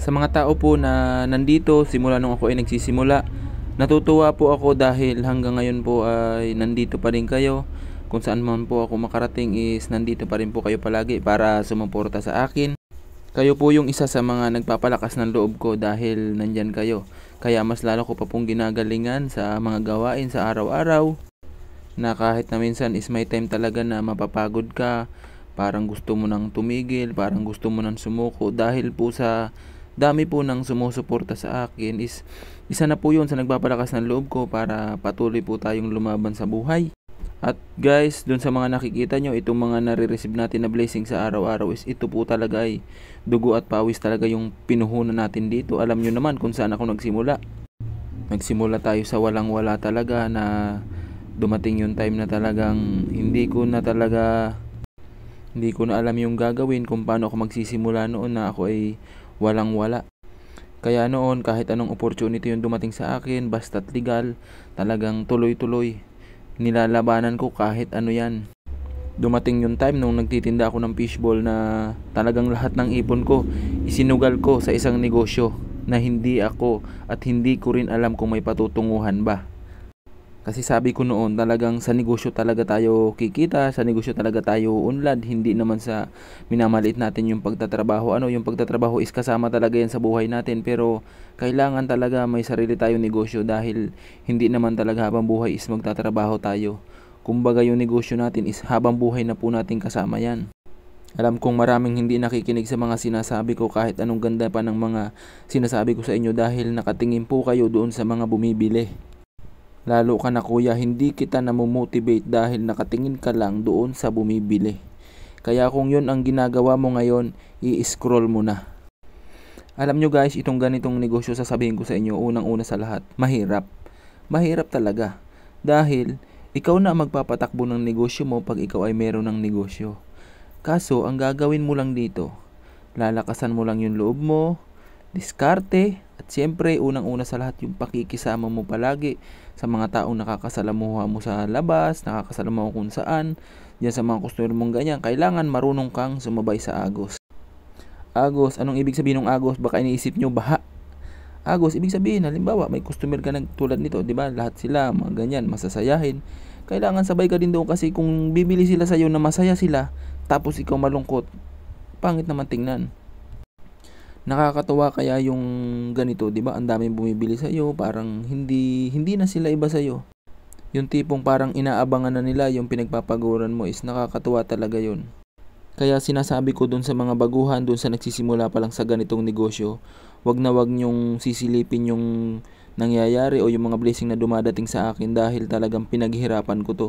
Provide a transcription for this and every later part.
Sa mga tao po na nandito simula nung ako ay nagsisimula, natutuwa po ako dahil hanggang ngayon po ay nandito pa rin kayo. Kung saan man po ako makarating is nandito pa rin po kayo palagi para sumuporta sa akin. Kayo po yung isa sa mga nagpapalakas ng loob ko dahil nandyan kayo. Kaya mas lalo ko pa pong ginagalingan sa mga gawain sa araw-araw, na kahit na minsan is may time talaga na mapapagod ka, parang gusto mo nang tumigil, parang gusto mo nang sumuko dahil po sa dami po ng sumusuporta sa akin is isa na po yun sa nagpapalakas ng loob ko para patuloy po tayong lumaban sa buhay. At guys, dun sa mga nakikita nyo, itong mga nare-receive natin na blessing sa araw-araw is ito po talaga ay dugo at pawis talaga yung pinuhunan natin dito. Alam nyo naman kung saan ako nagsimula. Nagsimula tayo sa walang-wala talaga, na dumating yung time na talagang hindi ko na alam yung gagawin kung paano ako magsisimula noon, na ako ay walang-wala. Kaya noon, kahit anong opportunity yung dumating sa akin, basta't legal, talagang tuloy-tuloy nilalabanan ko kahit ano yan. Dumating yung time nung nagtitinda ako ng fishball na talagang lahat ng ipon ko isinugal ko sa isang negosyo na hindi ako at hindi ko rin alam kung may patutunguhan ba. Kasi sabi ko noon, talagang sa negosyo talaga tayo kikita, sa negosyo talaga tayo unlad, hindi naman sa minamaliit natin yung pagtatrabaho. Yung pagtatrabaho is kasama talaga yan sa buhay natin, pero kailangan talaga may sarili tayong negosyo dahil hindi naman talaga habang buhay is magtatrabaho tayo. Kumbaga yung negosyo natin is habang buhay na po natin kasama yan. Alam kong maraming hindi nakikinig sa mga sinasabi ko kahit anong ganda pa ng mga sinasabi ko sa inyo dahil nakatingin po kayo doon sa mga bumibili. Lalo ka na kuya, hindi kita namomotivate dahil nakatingin ka lang doon sa bumibili. Kaya kung yun ang ginagawa mo ngayon, i-scroll mo na. Alam nyo guys, itong ganitong negosyo, sasabihin ko sa inyo, unang-una sa lahat, mahirap. Mahirap talaga. Dahil ikaw na magpapatakbo ng negosyo mo pag ikaw ay meron ng negosyo. Kaso, ang gagawin mo lang dito, lalakasan mo lang yung loob mo, diskarte, at siyempre unang-una sa lahat yung pakikisama mo palagi sa mga taong nakakasalamuha mo sa labas, nakakasalamuha mo kung saan, diyan sa mga customer mong ganyan. Kailangan marunong kang sumabay sa agos. Agos, anong ibig sabihin ng agos? Baka iniisip nyo, baha. Agos, ibig sabihin, halimbawa, may customer ka tulad nito, di ba? Lahat sila, mga ganyan, masasayahin. Kailangan sabay ka din doon kasi kung bibili sila sa iyo na masaya sila, tapos ikaw malungkot, pangit naman tingnan. Nakakatuwa kaya yung ganito, 'di ba? Ang daming bumibili sa iyo, parang hindi na sila iba sa iyo. Yung tipong parang inaabangan na nila yung pinagpapaguran mo is nakakatuwa talaga 'yun. Kaya sinasabi ko dun sa mga baguhan, dun sa nagsisimula pa lang sa ganitong negosyo, wag na wag nyong sisilipin yung nangyayari o yung mga blessing na dumadating sa akin dahil talagang pinaghirapan ko to.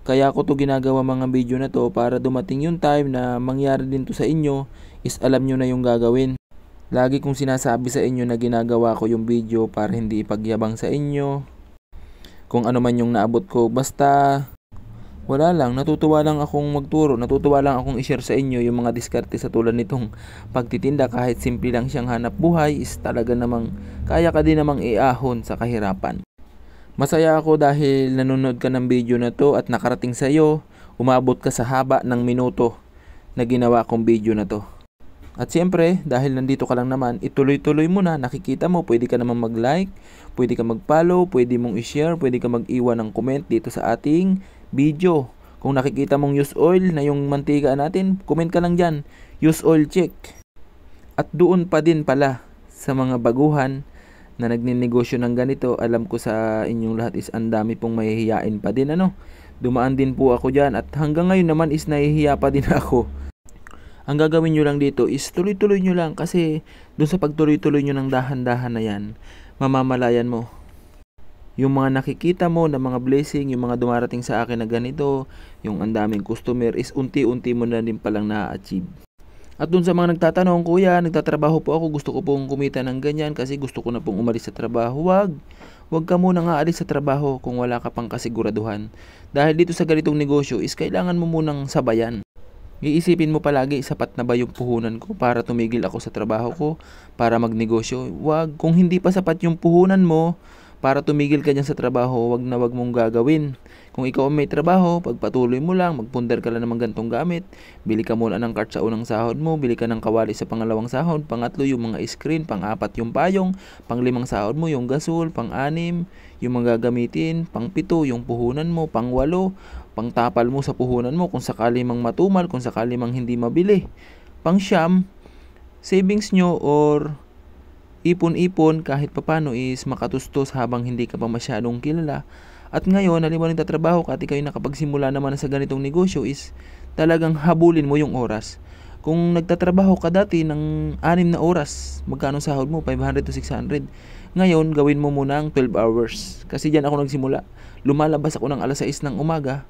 Kaya ako to ginagawa mga video na to para dumating yung time na mangyari din to sa inyo is alam nyo na yung gagawin. Lagi kong sinasabi sa inyo na ginagawa ko yung video para hindi ipagyabang sa inyo kung ano man yung naabot ko. Basta wala lang, natutuwa lang akong magturo, natutuwa lang akong i-share sa inyo yung mga diskarte sa tulad nitong pagtitinda. Kahit simple lang siyang hanap buhay is talaga namang kaya ka din namang iahon sa kahirapan. Masaya ako dahil nanonood ka ng video na to at nakarating sa iyo, umabot ka sa haba ng minuto na ginawa kong video na to. At siyempre, dahil nandito ka lang naman, ituloy-tuloy mo na, nakikita mo, pwede ka naman mag-like, pwede ka mag-follow, pwede mong i-share, pwede ka mag-iwan ng comment dito sa ating video. Kung nakikita mong use oil na yung mantika natin, comment ka lang dyan, use oil check. At doon pa din pala sa mga baguhan na nagninegosyo ng ganito, alam ko sa inyong lahat is ang dami pong mahihiyain pa din. Dumaan din po ako dyan at hanggang ngayon naman is nahihiya pa din ako. Ang gagawin nyo lang dito is tuloy-tuloy nyo lang kasi doon sa pagtuloy-tuloy nyo ng dahan-dahan na yan, mamamalayan mo. Yung mga nakikita mo na mga blessing, yung mga dumarating sa akin na ganito, yung ang daming customer is unti-unti mo na din palang na-achieve. At doon sa mga nagtatanong, kuya, nagtatrabaho po ako, gusto ko pong kumita ng ganyan kasi gusto ko na pong umalis sa trabaho. Huwag ka muna nga alis sa trabaho kung wala ka pang kasiguraduhan. Dahil dito sa ganitong negosyo is kailangan mo munang sabayan. Iisipin mo palagi, sapat na ba yung puhunan ko para tumigil ako sa trabaho ko, para magnegosyo? Wag, kung hindi pa sapat yung puhunan mo para tumigil ka dyan sa trabaho, wag na wag mong gagawin. Kung ikaw may trabaho, pagpatuloy mo lang, magpundar ka lang ng gantong gamit, bili ka muna ng cart sa unang sahod mo, bili ka ng kawali sa pangalawang sahod, pangatlo yung mga screen, pang-apat yung payong, pang-limang sahod mo yung gasol, pang-anim yung mga gagamitin, pang-pito yung puhunan mo, pang-walo, pang-tapal mo sa puhunan mo kung sakali mang matumal, kung sakali mang hindi mabili, pang-siyam, savings nyo or ipon-ipon kahit papano is makatustos habang hindi ka pa masyadong kilala. At ngayon, halimbawa nagtatrabaho ka at ikaw nakapagsimula naman sa ganitong negosyo is talagang habulin mo yung oras. Kung nagtatrabaho ka dati ng 6 na oras, magkano sahod mo? 500 to 600. Ngayon, gawin mo muna ang 12 hours. Kasi dyan ako nagsimula. Lumalabas ako ng alas 6 ng umaga.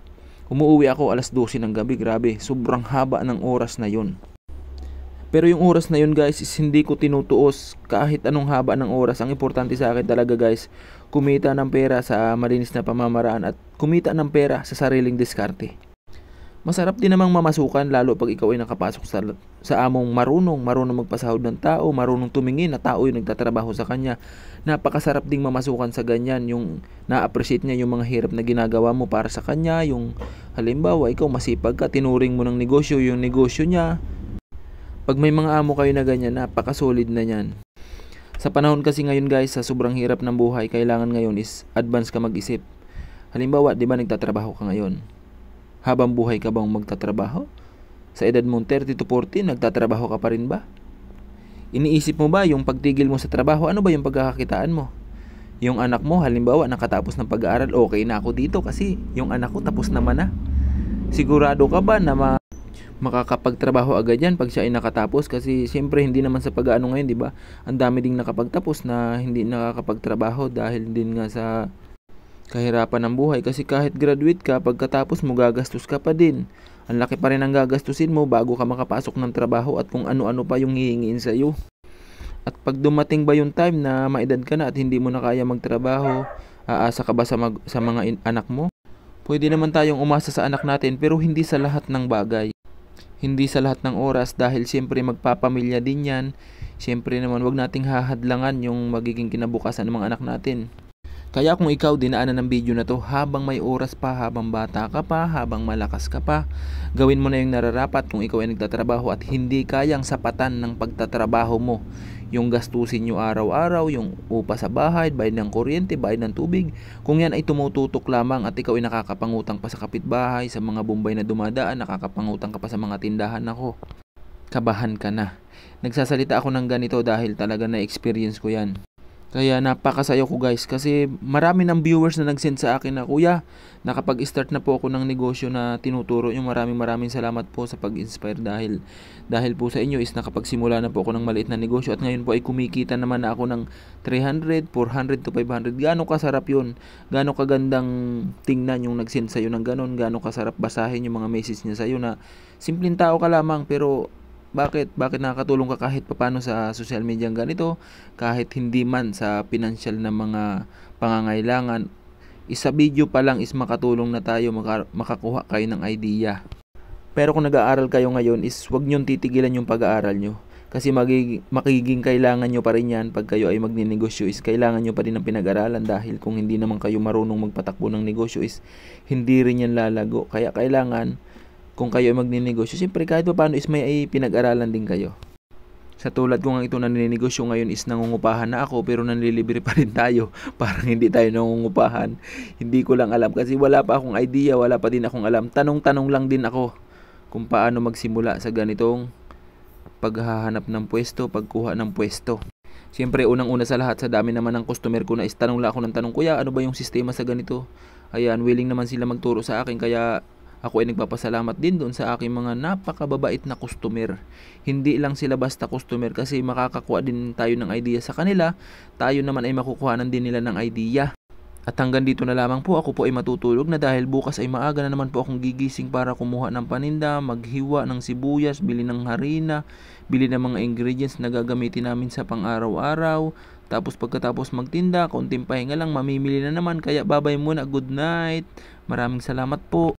Umuwi ako alas 12 ng gabi. Grabe, sobrang haba ng oras na yun. Pero yung oras na yun guys is hindi ko tinutuos kahit anong haba ng oras. Ang importante sa akin talaga guys, kumita ng pera sa malinis na pamamaraan at kumita ng pera sa sariling diskarte. Masarap din namang mamasukan lalo pag ikaw ay nakapasok sa among marunong magpasahod ng tao, marunong tumingin na tao yung nagtatrabaho sa kanya. Napakasarap ding mamasukan sa ganyan, yung na-appreciate niya yung mga hirap na ginagawa mo para sa kanya. Yung halimbawa ikaw masipag ka, tinuring mo ng negosyo yung negosyo niya. Pag may mga amo kayo na ganyan, napaka-solid na yan. Sa panahon kasi ngayon guys, sa sobrang hirap ng buhay, kailangan ngayon is advance ka mag-isip. Halimbawa, di ba nagtatrabaho ka ngayon? Habang buhay ka bang magtatrabaho? Sa edad mong 30 to 40, nagtatrabaho ka pa rin ba? Iniisip mo ba yung pagtigil mo sa trabaho, ano ba yung pagkakakitaan mo? Yung anak mo, halimbawa, nakatapos ng pag-aaral, okay na ako dito kasi yung anak ko tapos naman na. Sigurado ka ba na makakapagtrabaho agad yan pag siya ay nakatapos? Kasi siyempre hindi naman sa pag-aano ngayon, di ba? Ang dami ding nakapagtapos na hindi nakakapagtrabaho dahil din nga sa kahirapan ng buhay. Kasi kahit graduate ka, pagkatapos mo gagastos ka pa din. Ang laki pa rin ang gagastusin mo bago ka makapasok ng trabaho at kung ano-ano pa yung hihingiin sa iyo. At pag dumating ba yung time na maedad ka na at hindi mo na kaya magtrabaho, aasa ka ba sa mga anak mo? Pwede naman tayong umasa sa anak natin pero hindi sa lahat ng bagay. Hindi sa lahat ng oras dahil siyempre magpapamilya din yan. Siyempre naman wag nating hahadlangan yung magiging kinabukasan ng mga anak natin. Kaya kung ikaw dinaanan ng video na to, habang may oras pa, habang bata ka pa, habang malakas ka pa, gawin mo na yung nararapat kung ikaw ay nagtatrabaho at hindi kayang sapatan ng pagtatrabaho mo. Yung gastusin nyo araw-araw, yung upa sa bahay, bayad ng kuryente, bayad ng tubig, kung yan ay tumututok lamang at ikaw ay nakakapangutang pa sa kapitbahay, sa mga Bombay na dumadaan, nakakapangutang ka pa sa mga tindahan, ako, kabahan ka na. Nagsasalita ako ng ganito dahil talaga na-experience ko yan. Kaya napakasayo ko guys kasi marami ng viewers na nag-send sa akin na, kuya, nakapag-start na po ako ng negosyo na tinuturo nyo. Maraming salamat po sa pag-inspire dahil po sa inyo is nakapagsimula na po ako ng maliit na negosyo at ngayon po ay kumikita naman na ako ng 300, 400 to 500. Gaano kasarap yun? Gaano kagandang tingnan yung nag-send sa'yo ng ganon? Gaano kasarap basahin yung mga message niya sa'yo na simpleng tao ka lamang pero bakit nakakatulong ka kahit papano sa social media ganito, kahit hindi man sa financial na mga pangangailangan, isa video pa lang is makatulong na tayo, makakuha kayo ng idea. Pero kung nag-aaral kayo ngayon is wag nyo titigilan yung pag-aaral nyo kasi makiging kailangan nyo pa rin yan pag kayo ay magninegosyo. Is kailangan nyo pa rin ng pinag-aralan dahil kung hindi naman kayo marunong magpatakbo ng negosyo is hindi rin yan lalago. Kaya kailangan kung kayo ay magninegosyo, siyempre kahit pa paano is may pinag-aralan din kayo. Sa tulad ko nga ito na ninegosyo ngayon is nangungupahan na ako pero nanlilibre pa rin tayo. Parang hindi tayo nangungupahan. Hindi ko lang alam kasi wala pa akong idea, wala pa din akong alam. Tanong-tanong lang din ako kung paano magsimula sa ganitong paghahanap ng pwesto, pagkuha ng pwesto. Siyempre unang-una sa lahat, sa dami naman ng customer ko na is tanong lang ako ng tanong, kuya, ano ba yung sistema sa ganito? Ayan, willing naman sila magturo sa akin kaya ako ay nagpapasalamat din doon sa aking mga napakababait na customer. Hindi lang sila basta customer kasi makakakuha din tayo ng idea sa kanila. Tayo naman ay makukuhanan din nila ng idea. At hanggang dito na lamang po, ako po ay matutulog na dahil bukas ay maaga na naman po akong gigising para kumuha ng paninda, maghiwa ng sibuyas, bili ng harina, bili ng mga ingredients na gagamitin namin sa pang-araw-araw. Tapos pagkatapos magtinda, konting pahinga lang, mamimili na naman. Kaya babay muna, good night. Maraming salamat po.